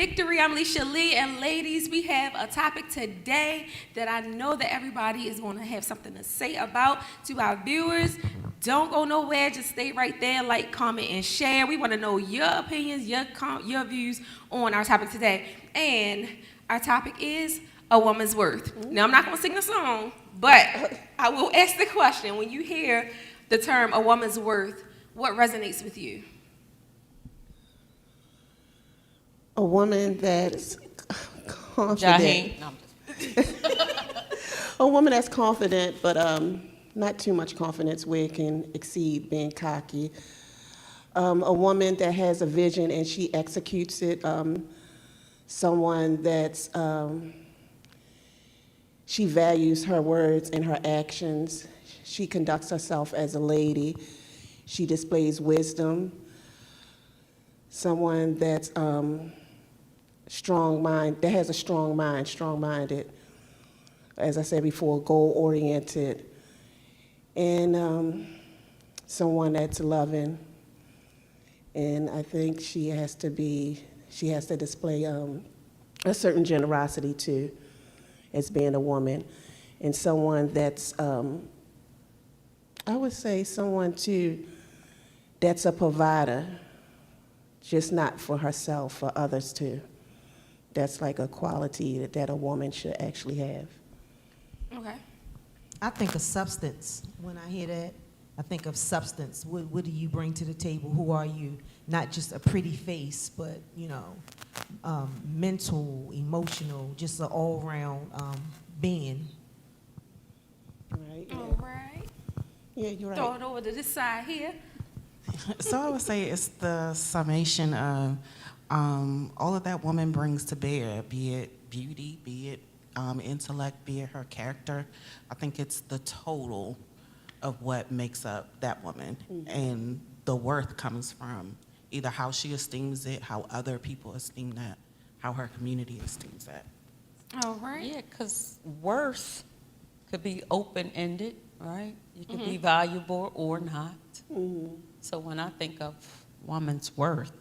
Victory. I'm Alicia Lee, and ladies, we have a topic today that I know that everybody is going to have something to say about. To our viewers, don't go nowhere. Just stay right there, like, comment, and share. We want to know your opinions, your views on our topic today. And our topic is a woman's worth. Now, I'm not going to sing the song, but I will ask the question. When you hear the term a woman's worth, what resonates with you? A woman that's confident. No, I'm just- A woman that's confident, but not too much confidence where it can exceed being cocky. A woman that has a vision and she executes it. Someone that's, she values her words and her actions. She conducts herself as a lady. She displays wisdom. Someone that's strong mind, that has a strong mind, strong-minded, as I said before, goal-oriented, and someone that's loving. And I think she has to display a certain generosity too, as being a woman, and someone that's, I would say someone too, that's a provider, just not for herself, for others too. That's like a quality that a woman should actually have. Okay. I think of substance. When I hear that, I think of substance. What do you bring to the table? Who are you? Not just a pretty face, but, mental, emotional, just an all-round being. Right? Yeah. All right. Yeah, you're right. Throw it over to this side here. So I would say it's the summation of all of that woman brings to bear, be it beauty, be it intellect, be it her character. I think it's the total of what makes up that woman. Mm-hmm. And the worth comes from either how she esteems it, how other people esteem that, how her community esteems that. All right. Yeah, because worth could be open-ended, right? You could be valuable or not. Mm-hmm. So when I think of woman's worth,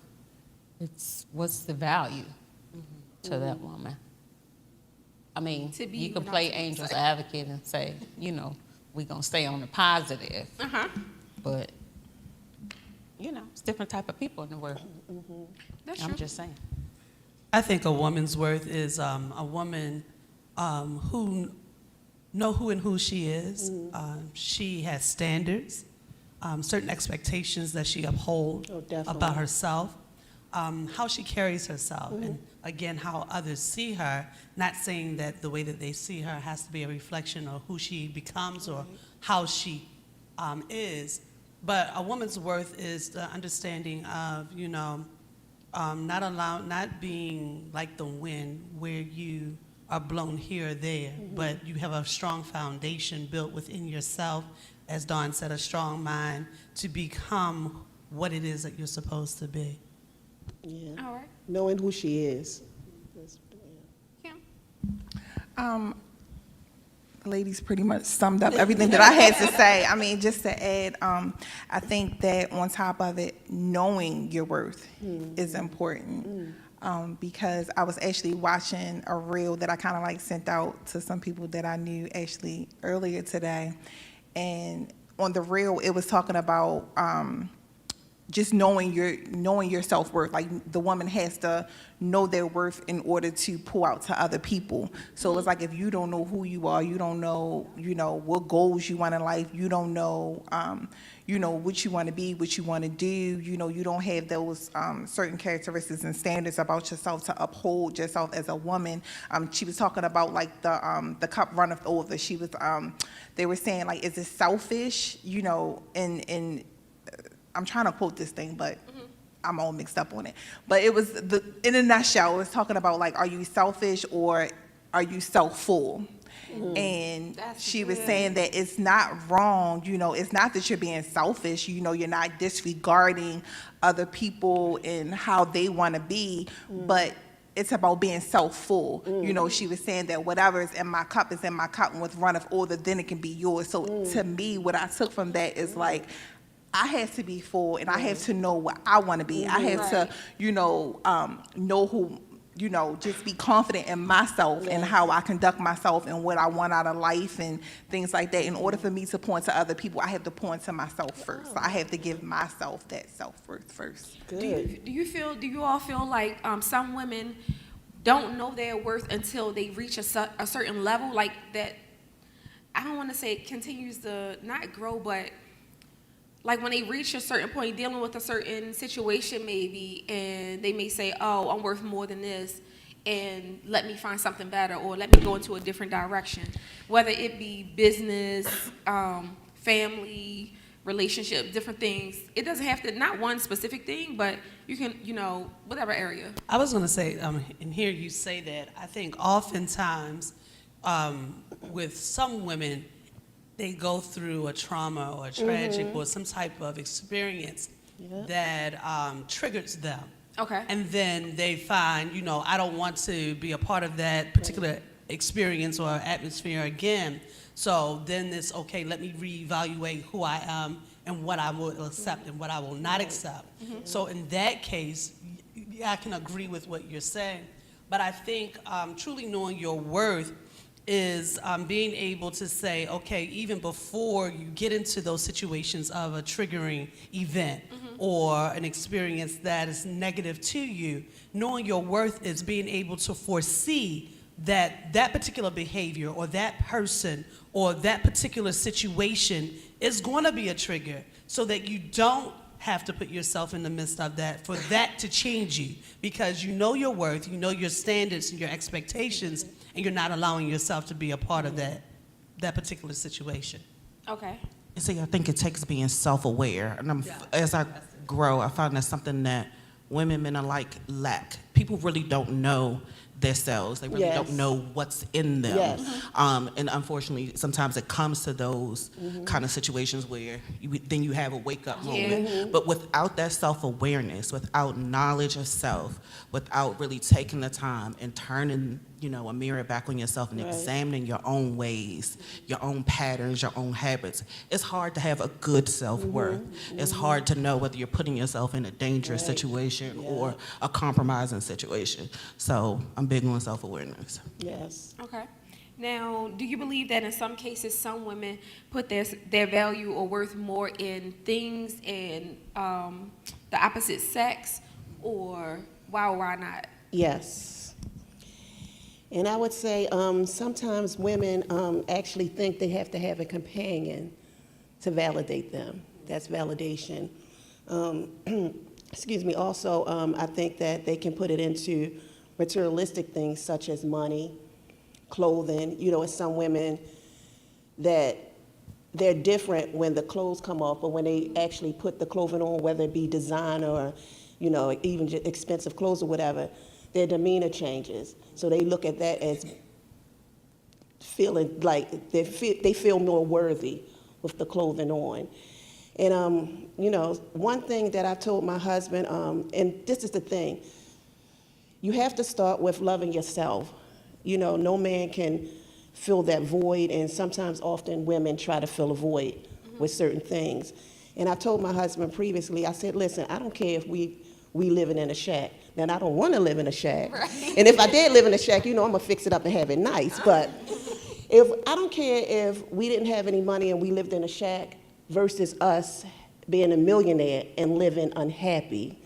it's what's the value to that woman? I mean, To be you can or not play to be, angel's say. advocate and say, we're going to stay on the positive. But, it's different type of people in the world. That's I'm true. just saying. I think a woman's worth is a woman who know who and who she is. She has standards, certain expectations that she upholds about herself, how she carries herself, and again, how others see her, not saying that the way that they see her has to be a reflection of who she becomes or how she is. But a woman's worth is the understanding of, not being like the wind where you are blown here or there, but you have a strong foundation built within yourself, as Dawn said, a strong mind to become what it is that you're supposed to be. Yeah. All right. Knowing who she is. Kim? The ladies pretty much summed up everything that I had to say. I mean, just to add, I think that on top of it, knowing your worth is important. Because I was actually watching a reel that I kind of like sent out to some people that I knew actually earlier today. And on the reel, it was talking about just knowing your self-worth. Like, the woman has to know their worth in order to pour out to other people. So it's like, if you don't know who you are, you don't know, what goals you want in life, you don't know, what you want to be, what you want to do, you don't have those certain characteristics and standards about yourself to uphold yourself as a woman. She was talking about like the cup runneth over. She was, they were saying like, is it selfish, and I'm trying to quote this thing, but I'm all mixed up on it. But it was, in a nutshell, it was talking about like, are you selfish or are you self-full? And she was saying that it's not wrong, it's not that you're being selfish, you're not disregarding other people and how they want to be, but it's about being self-full. She was saying that whatever is in my cup is in my cup, and what's runneth over, then it can be yours. So to me, what I took from that is like, I have to be full, and I have to know what I want to be. I have to, know who just be confident in myself and how I conduct myself and what I want out of life and things like that. In order for me to point to other people, I have to point to myself first. So I have to give myself that self-worth first. Good. Do you all feel like some women don't know their worth until they reach a certain level, like that? I don't want to say it continues to not grow, but like when they reach a certain point, dealing with a certain situation maybe, and they may say, oh, I'm worth more than this, and let me find something better, or let me go into a different direction, whether it be business, family, relationship, different things. It doesn't have to, not one specific thing, but you can, whatever area. I was going to say, and hear you say that, I think oftentimes with some women, they go through a trauma or a tragic or some type of experience that triggers them. Okay. And then they find, I don't want to be a part of that particular experience or atmosphere again. So then it's, okay, let me reevaluate who I am and what I will accept and what I will not accept. So in that case, I can agree with what you're saying. But I think truly knowing your worth is being able to say, okay, even before you get into those situations of a triggering event or an experience that is negative to you, knowing your worth is being able to foresee that that particular behavior or that person or that particular situation is going to be a trigger, so that you don't have to put yourself in the midst of that for that to change you, because you know your worth, you know your standards and your expectations, and you're not allowing yourself to be a part of that particular situation. Okay. And see, I think it takes being self-aware. And as I grow, I find that's something that women, men alike lack. People really don't know themselves. They really don't know what's in them. Yes. And unfortunately, sometimes it comes to those kind of situations where then you have a wake-up moment. But without that self-awareness, without knowledge of self, without really taking the time and turning, a mirror back on yourself and examining your own ways, your own patterns, your own habits, it's hard to have a good self-worth. It's hard to know whether you're putting yourself in a dangerous situation or a compromising situation. So I'm big on self-awareness. Yes. Okay. Now, do you believe that in some cases some women put their value or worth more in things and the opposite sex, or why or why not? Yes. And I would say sometimes women actually think they have to have a companion to validate them. That's validation. Excuse me. Also, I think that they can put it into materialistic things such as money, clothing. It's some women that they're different when the clothes come off, but when they actually put the clothing on, whether it be designer or, even just expensive clothes or whatever, their demeanor changes. So they look at that as feeling like they feel more worthy with the clothing on. And, one thing that I told my husband, and this is the thing, you have to start with loving yourself. No man can fill that void, and sometimes often women try to fill a void with certain things. And I told my husband previously, I said, listen, I don't care if we living in a shack. Now, I don't want to live in a shack. Right. And if I did live in a shack, I'm going to fix it up and have it nice. But I don't care if we didn't have any money and we lived in a shack versus us being a millionaire and living unhappy.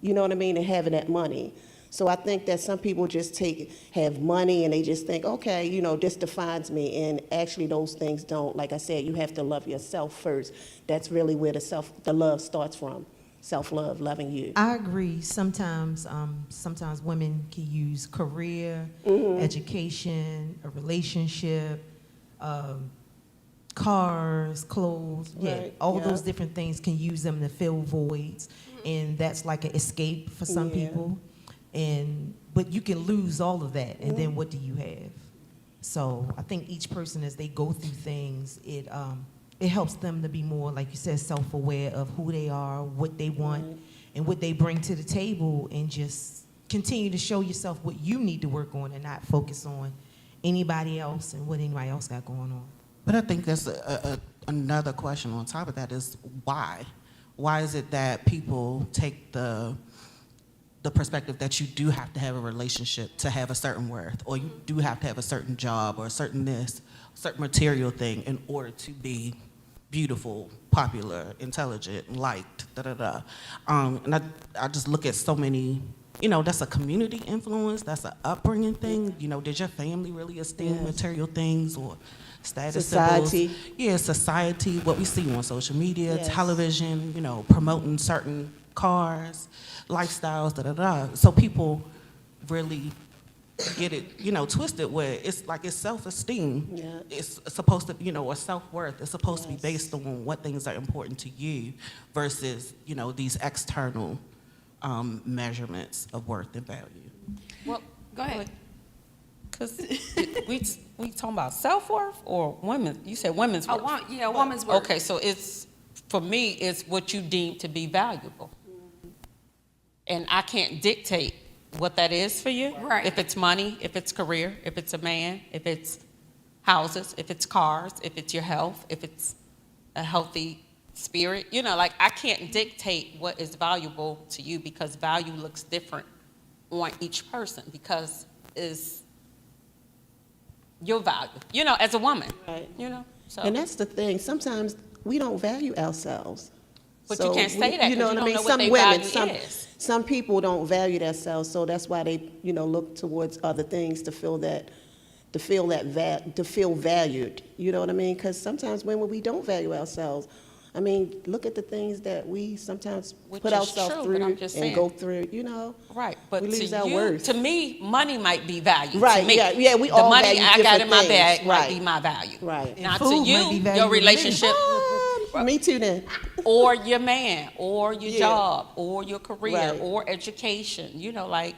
You know what I mean? And having that money. So I think that some people just have money and they just think, okay, this defines me. And actually those things don't. Like I said, you have to love yourself first. That's really where the love starts from. Self-love, loving you. I agree. Sometimes women can use career, education, a relationship, cars, clothes. Right. All those different things can use them to fill voids, and that's like an escape for some people. But you can lose all of that, and then what do you have? So I think each person, as they go through things, it helps them to be more, like you said, self-aware of who they are, what they want, and what they bring to the table, and just continue to show yourself what you need to work on and not focus on anybody else and what anybody else got going on. But I think that's another question on top of that is why? Why is it that people take the the perspective that you do have to have a relationship to have a certain worth, or you do have to have a certain job or a certain this, certain material thing in order to be beautiful, popular, intelligent, liked, da da da. And I just look at so many, you know, that's a community influence, that's an upbringing thing. You know, did your family really esteem material things or status Society. symbols? Yeah, society, what we see on social media, Yes. television, you know, promoting certain cars, lifestyles, da da da. So people really get it, you know, twisted where it's like it's self-esteem. Yeah. It's supposed to, you know, or self-worth. It's supposed to be Yes. based on what things are important to you versus, you know, these external measurements of worth and value. Well, Go ahead. because we talking about self-worth or women? You said women's worth. A woman's worth. Okay, so it's, for me, it's what you deem to be valuable. And I can't dictate what that is for you. Right. If it's money, if it's career, if it's a man, if it's houses, if it's cars, if it's your health, if it's a healthy spirit. You know, like, I can't dictate what is valuable to you because value looks different on each person because is your value, you know, as a woman. Right. You know, so. And that's the thing. Sometimes we don't value ourselves. But you can't say that You know 'cause what you I mean? don't know what Some they women, value is. some people don't value themselves, so that's why they, you know, look towards other things to feel valued. You know what I mean? Because sometimes when we don't value ourselves, I mean, look at the things that we sometimes Which put is ourselves true, but through I'm just and saying. go through. You know, Right, but we to lose our you, worth. to me, money might be value. Right, To me. yeah, we the all money value I got different in my things, bag might right. be my value. Right. Now, And to food might be you, valuable your to me. relationship, Me too. Then. or your man, or your Yeah. job, or your career, Right. or education. You know, like,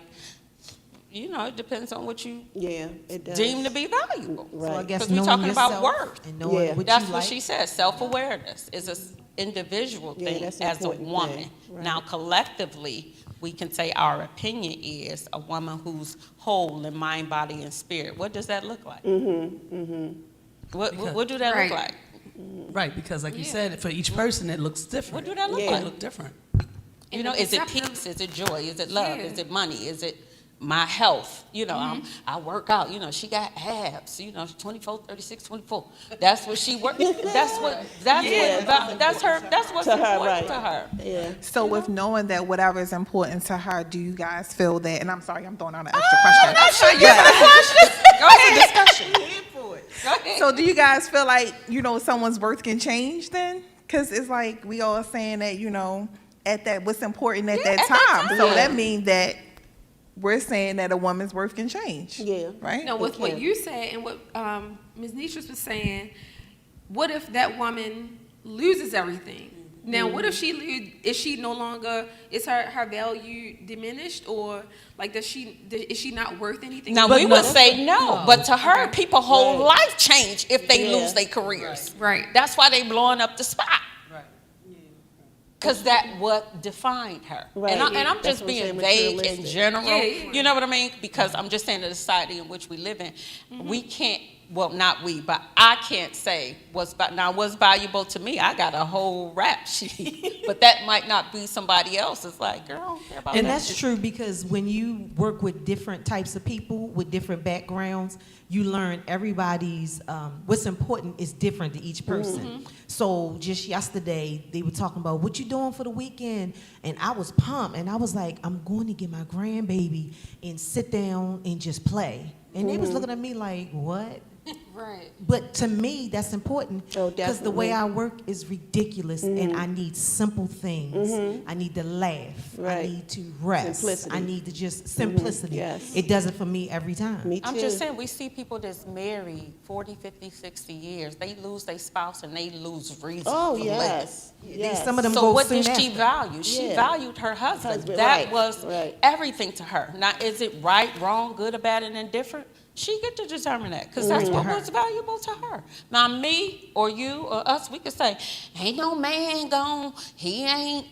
you know, it depends on what you Yeah, it does. deem to be valuable. Right. So I guess 'Cause we knowing talking about yourself worth. and knowing Yeah. what That's you what like. she said. Self-awareness is an individual Yeah, thing that's an as a important woman. thing. Right. Now, collectively, we can say our opinion is a woman who's whole in mind, body, and spirit. What does that look like? What do that Right. look like? Right, because like you Yeah. said, for each person, it looks different. What do that look Yeah. like? It look different. You And know, the is it perception- peace? Is it joy? Is it love? Yeah. Is it money? Is it my health? You know, I work out. You know, she got abs. You know, 24, 36, 24. That's what she works. That's what. That's Yeah. what. That's her. That's what's To her, important right. to her. Yeah. So with knowing that whatever is important to her, do you guys feel that, and I'm sorry, I'm throwing out an extra question. I'm sure you have a question. Go ahead. Go ahead. So do you guys feel like, you know, someone's worth can change then? Because it's like we all saying that, you know, at that, what's important at that at that time. So time. that means that we're saying that a woman's worth can change. Yeah. Right? No, with what can. you said and what Ms. Nitras was saying, what if that woman loses everything? Now, what if is she no longer, is her value diminished, or like is she not worth anything? Now But we no. would say no, but to her, Okay. people whole Right. life change if they Yeah. lose their careers. Right. That's why they blowing up the spot. Right. Because that what defined her. Right. And I'm That's just what I'm being saying, vague in materialistic. general. Yeah, yeah. You know what I mean? Because I'm just saying the society in which we live in, we can't, well, not we, but I can't say what's valuable to me. I got a whole rap sheet, but that might not be somebody else. It's like, girl, I don't care about And that. that's true because when you work with different types of people with different backgrounds, you learn everybody's, what's important is different to each person. So just yesterday, they were talking about what you doing for the weekend, and I was pumped, and I was like, I'm going to get my grandbaby and sit down and just play. And they was looking at me like, what? Right. But to me, that's important Oh, because the way definitely. I work is ridiculous, and I need simple things. I need to laugh. I Right. need to rest. Simplicity. I need to just simplicity. Yes. It does it for me every time. Me too. I'm just saying, we see people that's married 40, 50, 60 years. They lose their spouse and they lose reason Oh, for living. yes. Yes. Some of them So go what soon did she after. value? She Yeah. valued her husband. Husband, That right, was right. everything to her. Now, is it right, wrong, good, or bad, and indifferent? She get to determine that because that's what was valuable to her. Now, me or you or us, we could say, ain't no man gone, he ain't.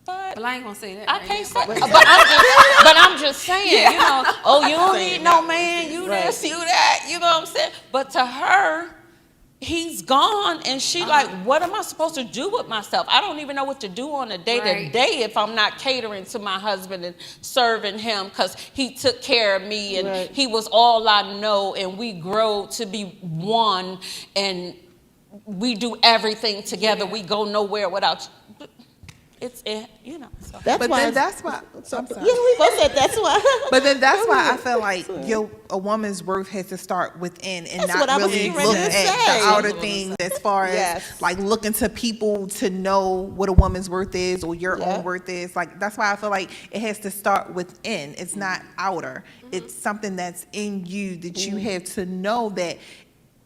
But Well, I ain't gonna say that. I right can't now, say, but- but I'm just saying, you know, oh, you don't need no man, you Right. this, you that, you know what I'm saying? But to her, he's gone, and she like, what am I supposed to do with myself? I don't even know what to do on a day-to-day if I'm not catering to my husband and serving him, because he took care of me, and he was all I know, and we grow to be one, and we do everything together. We go nowhere without it's you know. So. That's But why. then that's why. I'm sorry. Yeah, we both said that's why. But then that's why I feel like a woman's worth has to start within and That's not what I was really getting ready look to at say. the outer things as far as Yes. like looking to people to know what a woman's worth is or your Yeah. own worth is. Like that's why I feel like it has to start within. It's not outer. It's something that's in you that you have to know that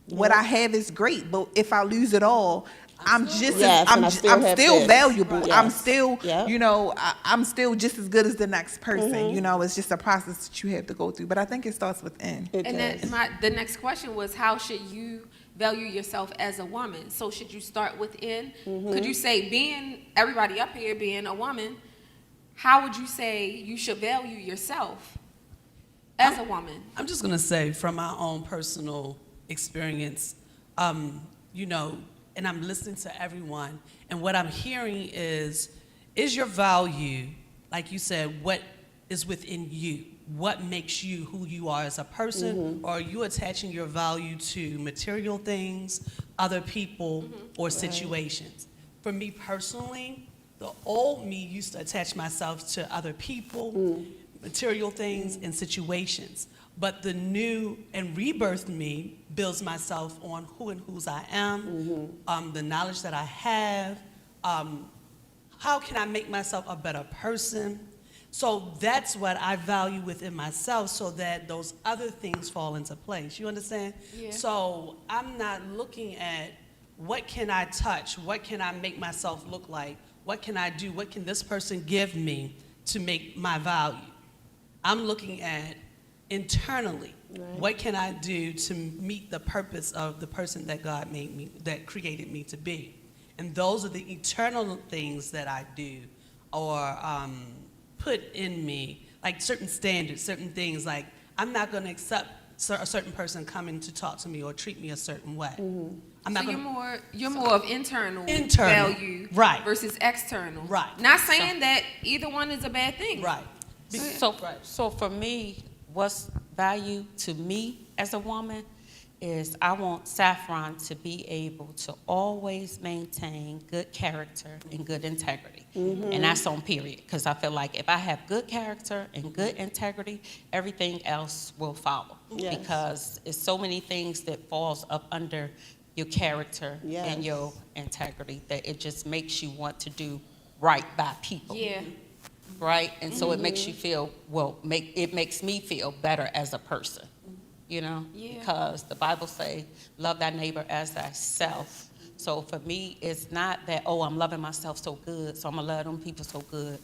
what I have is great, but if I lose it all, I'm just Yes, as, and I I'm still have still this. valuable. Right. I'm Yes. still, Yep. you know, I'm still just as good as the next person. You know, it's just a process that you have to go through. But I think it starts within. It And does. then the next question was, how should you value yourself as a woman? So should you start within? Could you say, being everybody up here, being a woman, how would you say you should value yourself as a woman? I'm just going to say from my own personal experience, you know, and I'm listening to everyone, and what I'm hearing is your value, like you said, what is within you? What makes you who you are as a person? Or are you attaching your value to material things, other people, or situations? For me personally, the old me used to attach myself to other people, material things, and situations. But the new and rebirthed me builds myself on who and whose I am, the knowledge that I have, how can I make myself a better person? So that's what I value within myself, so that those other things fall into place. You understand? Yeah. So I'm not looking at what can I touch, what can I make myself look like, what can I do, what can this person give me to make my value. I'm looking at internally, what can I do to meet the purpose of the person that God made me, that created me to be. And those are the eternal things that I do, or put in me, like certain standards, certain things. Like, I'm not going to accept a certain person coming to talk to me or treat me a certain way. I'm not So gonna, you're more of internal value Right. versus external. Right. Not saying that either one is a bad thing. right. So for me, what's value to me as a woman is I want Saffron to be able to always maintain good character and good integrity. And that's on period, because I feel like if I have good character and good integrity, everything else will follow. Yes. Because it's so many things that falls up under your character and your integrity that it just makes you want to do right by people. Yeah. Right? And so it makes you feel, it makes me feel better as a person, you know? Yeah. Because the Bible say, love thy neighbor as thyself. So for me, it's not that, I'm loving myself so good, so I'm going to love them people so good.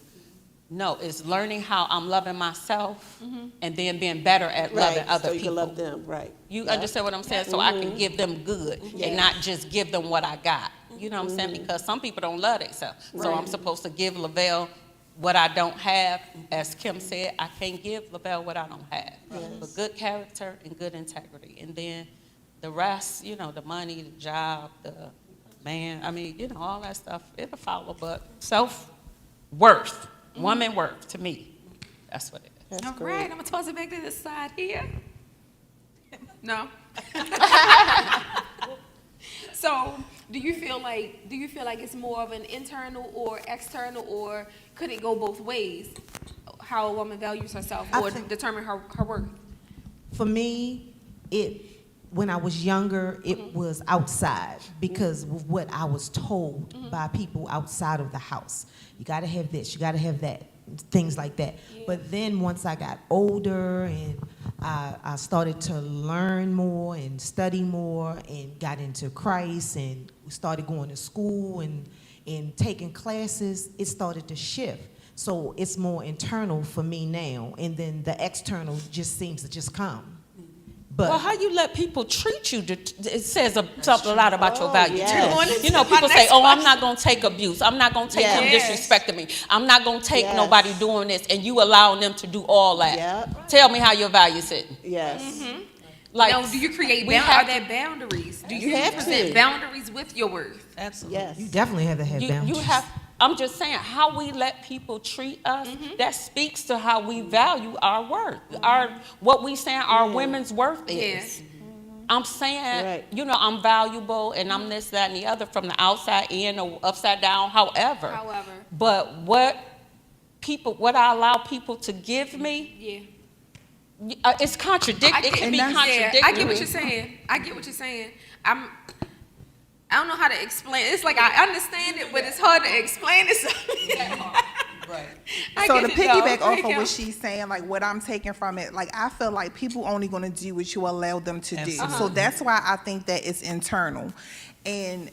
No, it's learning how I'm loving myself and then being better at loving other so you people. can love them, right. You understand what I'm saying? So I can give them good and not just give them what I got. You know what I'm saying? Because some people don't love themselves. So I'm supposed to give Lavelle what I don't have. As Kim said, I can't give Lavelle what I don't have. But good character and good integrity. And then the rest, you know, the money, the job, the man, I mean, you know, all that stuff, it'll follow. But self-worth, woman worth, to me, that's what it is. That's All great. right, I'm gonna toss it back to this side here. No. So, do you feel like it's more of an internal or external, or could it go both ways? How a woman values herself I or think- determine her worth? For me, when I was younger, it was outside because of what I was told by people outside of the house. You got to have this, you got to have that, things like that. But then once I got older and I started to learn more and study more and got into Christ and started going to school and taking classes, it started to shift. So it's more internal for me now, and then the external just seems to just come. But Well, how you let people treat you, it says a lot about your value. yes. You know, people say, I'm not going to take abuse. I'm not going to take them Yes. disrespecting me. I'm not going to take Yes. nobody doing this, and you allowing them to do all that. Yep. Tell me how your value sitting. Yes. Like, now, do you create we are have there boundaries? Do You you have present to. boundaries with your worth? Absolutely. Yes. You definitely have to have you boundaries. have, I'm just saying, how we let people treat us, that speaks to how we value our worth, what we saying our women's worth is. Yeah. I'm saying, Right. you know, I'm valuable and I'm this, that, and the other from the outside in or upside down, however. However. But what I allow people to give me, Yeah. it's contradictory. It can be contradictory. I get what you're saying. I get what you're saying. I don't know how to explain. It's like I understand it, but it's hard to explain it. I So get to it, though. piggyback off of Thank what you. she's saying, like what I'm taking from it, like I feel like people only going to do what you allow them to do. Absolutely. So that's why I think that it's internal. And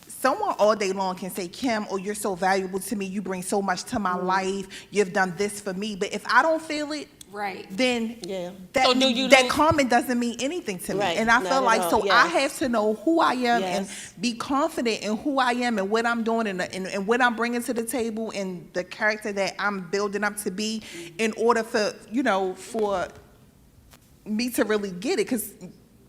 someone all day long can say, Kim, oh, you're so valuable to me. You bring so much to my life. You've done this for me. But if I don't feel it, Right. then Yeah. that, So do you that lose- comment doesn't mean anything to me. Right, And I not feel at like, all, so I yes. have to know who I am and Yes. be confident in who I am and what I'm doing and what I'm bringing to the table and the character that I'm building up to be in order for, you know, for me to really get it. Because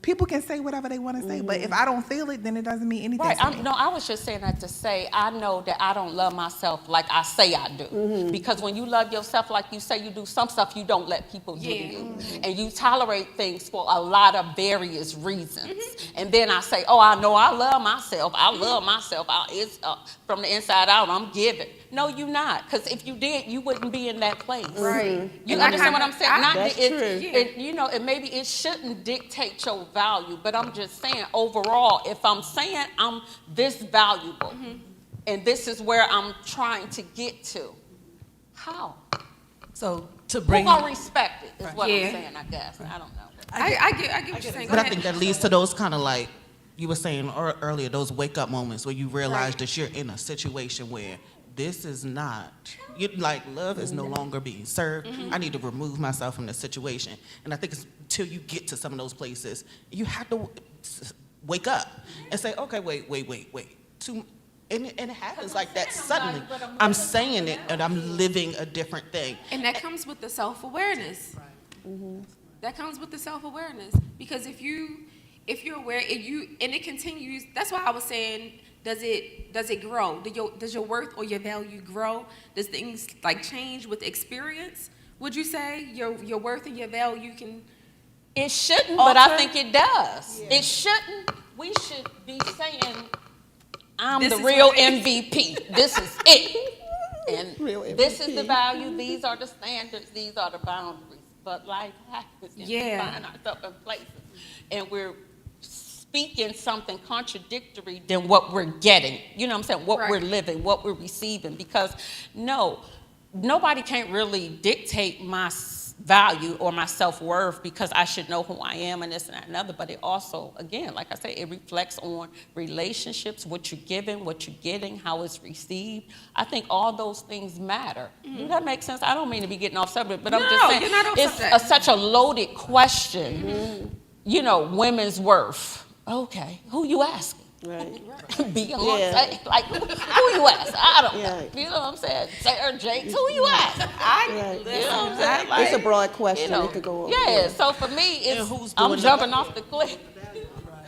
people can say whatever they want to say, but if I don't feel it, then it doesn't mean anything Right. to me. No, I was just saying that to say I know that I don't love myself like I say I do. Because when you love yourself like you say you do, some stuff you don't let people do to Yeah. you. And you tolerate things for a lot of various reasons. And then I say, oh, I know I love myself. I love myself. It's from the inside out, I'm giving. No, you're not. Because if you did, you wouldn't be in that place. Right. You And I understand what kinda- I'm saying? I- Not That's that true. you know, and maybe it shouldn't dictate your value, but I'm just saying overall, if I'm saying I'm this valuable and this is where I'm trying to get to, how? So to Who bring gonna respect it is what Yeah. I'm saying, I guess. I don't know. I get what you're saying. But Go I think ahead. that leads to those kind of like you were saying earlier, those wake up moments where you realize Right. that you're in a situation where this is not, you like love is no longer being served. I need to remove myself from the situation. And I think it's until you get to some of those places, you have to wake up and say, okay, wait. And it happens like that suddenly. I'm saying it and I'm living a different thing. And that comes with the self-awareness. That comes with the self-awareness. Because if you're aware, and it continues, that's why I was saying, does it grow? Does your worth or your value grow? Does things like change with experience? Would you say your worth and your value can? It shouldn't, but I Alter? think it does. It shouldn't. We should be saying, I'm This the is real what it is. MVP. This is it. And Real this is the MVP. value. These are the standards. These are the boundaries. But life happens. And Yeah. we find ourselves in places. And we're speaking something contradictory than what we're getting. You know what I'm saying? What Right. we're living, what we're receiving. Because nobody can't really dictate my value or my self-worth because I should know who I am and this and that and other. But it also, again, like I say, it reflects on relationships, what you're giving, what you're getting, how it's received. I think all those things matter. Does that make sense? I don't mean to be getting off subject, but I'm just No, saying you're not off it's subject. such a loaded question. You know, women's worth. Okay, who you asking? Right. Beyonce, Yeah. like who you ask? I don't know. Yeah. You know what I'm saying? Sarah Jakes, who you ask? Right. You know what I'm saying? It's a broad question. It could go on. Yeah. So for me, it's And who's I'm doing the jumping value? off the cliff.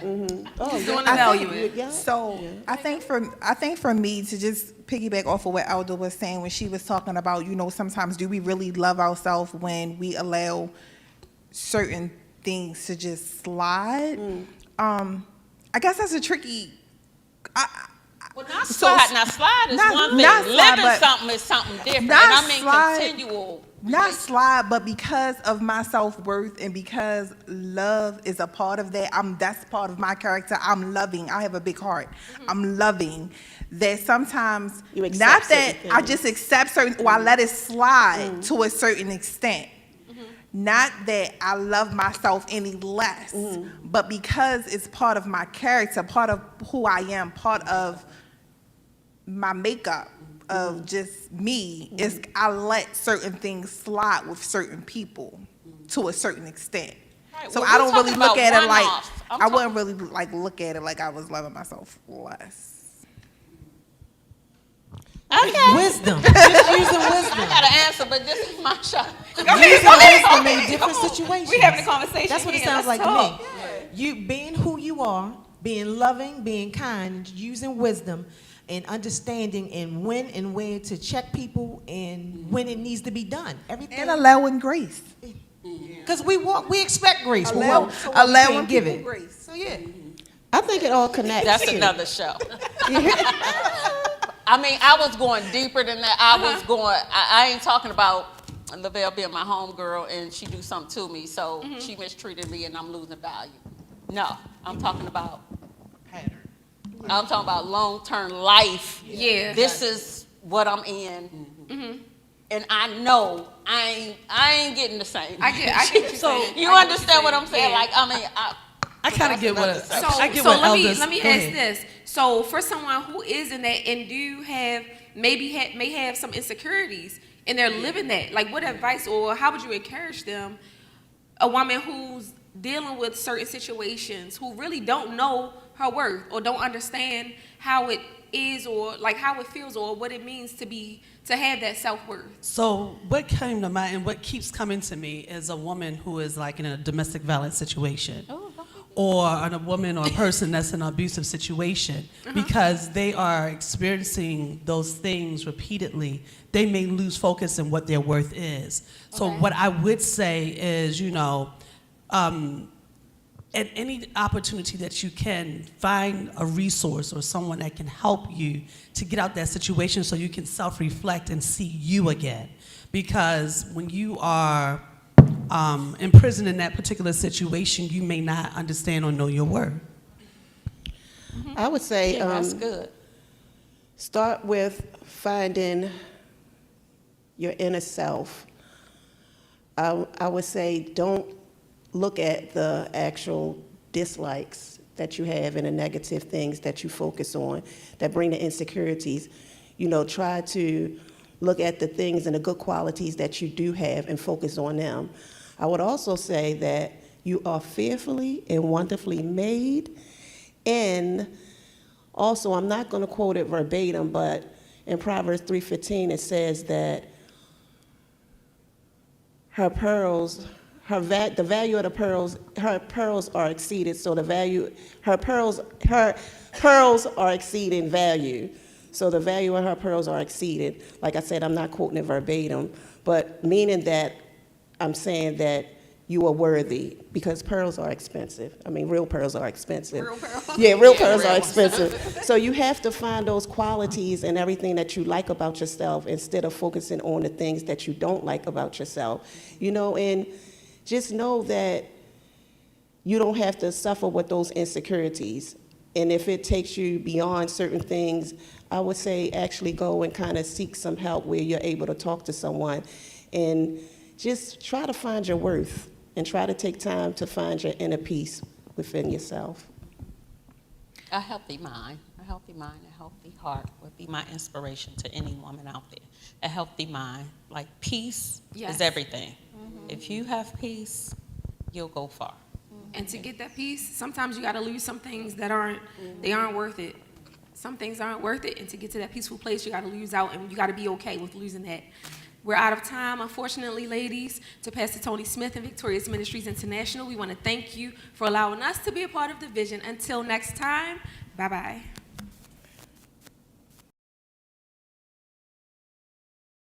Oh, Doing yeah. the I value think- it. Yeah. So I think for me to just piggyback off of what Elder was saying when she was talking about, you know, sometimes do we really love ourselves when we allow certain things to just slide? I guess that's a tricky. Well, not So- slide. Now slide is not- one thing. not slide, Living but- something is something different. Not And I mean slide. continual. Not slide, but because of my self-worth and because love is a part of that, that's part of my character. I'm loving. I have a big heart. I'm loving. That sometimes, You accept not that certain I things. just accept certain, or I let it slide to a certain extent. Not that I love myself any less, but because it's part of my character, part of who I am, part of my makeup of just me, is I let certain things slide with certain people to a certain extent. Right, So well, I we're don't really talking look about at it like, one-offs. I'm I talking- wouldn't really like look at it like I was loving myself less. Wisdom. Just using wisdom. I got an answer, but this is my show. Using wisdom in different situations. We having a conversation. That's what it here. sounds Let's like talk. to me. You being who you are, being loving, being kind, using wisdom and understanding and when and where to check people and when it needs to be done. Everything. And allowing grace. Because we expect grace. So Allow- what we allowing can't give people it. grace. So yeah. I think it all connects. That's too. another show. I mean, I was going deeper than that. I ain't talking about Lavelle being my homegirl and she do something to me, so she mistreated me and I'm losing value. No, I'm talking about Pattern. I'm talking about long-term life. Yeah. This is what I'm in. And I know I ain't getting the same. I get what you're saying. You I get understand what I'm saying? Yeah. Like, I mean, I kind of get what So, I get so what let me elders. let me Go ask ahead. this. So for someone who is in that and do have may have some insecurities and they're living that, like what advice or how would you encourage them, a woman who's dealing with certain situations, who really don't know her worth or don't understand how it is or like how it feels or what it means to have that self-worth? So what came to mind and what keeps coming to me is a woman who is like in a domestic violence situation. Or a woman or a person that's in an abusive situation, because they are experiencing those things repeatedly, they may lose focus in what their worth is. So what I would say is, at any opportunity that you can, find a resource or someone that can help you to get out that situation so you can self-reflect and see you again. Because when you are imprisoned in that particular situation, you may not understand or know your worth. I would say that's good. start with finding your inner self. I would say don't look at the actual dislikes that you have and the negative things that you focus on that bring the insecurities. Try to look at the things and the good qualities that you do have and focus on them. I would also say that you are fearfully and wonderfully made. And also, I'm not going to quote it verbatim, but in Proverbs 3:15, it says that the value of her pearls are exceeded. So her pearls are exceeding value. So the value of her pearls are exceeded. Like I said, I'm not quoting it verbatim, but meaning that I'm saying that you are worthy, because pearls are expensive. I mean, real pearls are expensive. Real pearls? Yeah, real pearls are expensive. So you have to find those qualities and everything that you like about yourself instead of focusing on the things that you don't like about yourself. And just know that you don't have to suffer with those insecurities. And if it takes you beyond certain things, I would say actually go and kind of seek some help where you're able to talk to someone and just try to find your worth and try to take time to find your inner peace within yourself. A healthy mind, a healthy heart would be my inspiration to any woman out there. A healthy mind, like peace is everything. If you have peace, you'll go far. And to get that peace, sometimes you got to lose some things that aren't worth it. Some things aren't worth it, and to get to that peaceful place, you got to lose out, and you got to be okay with losing that. We're out of time, unfortunately, ladies. To Pastor Tony Smith and Victorious Ministries International, we want to thank you for allowing us to be a part of the vision. Until next time, bye-bye.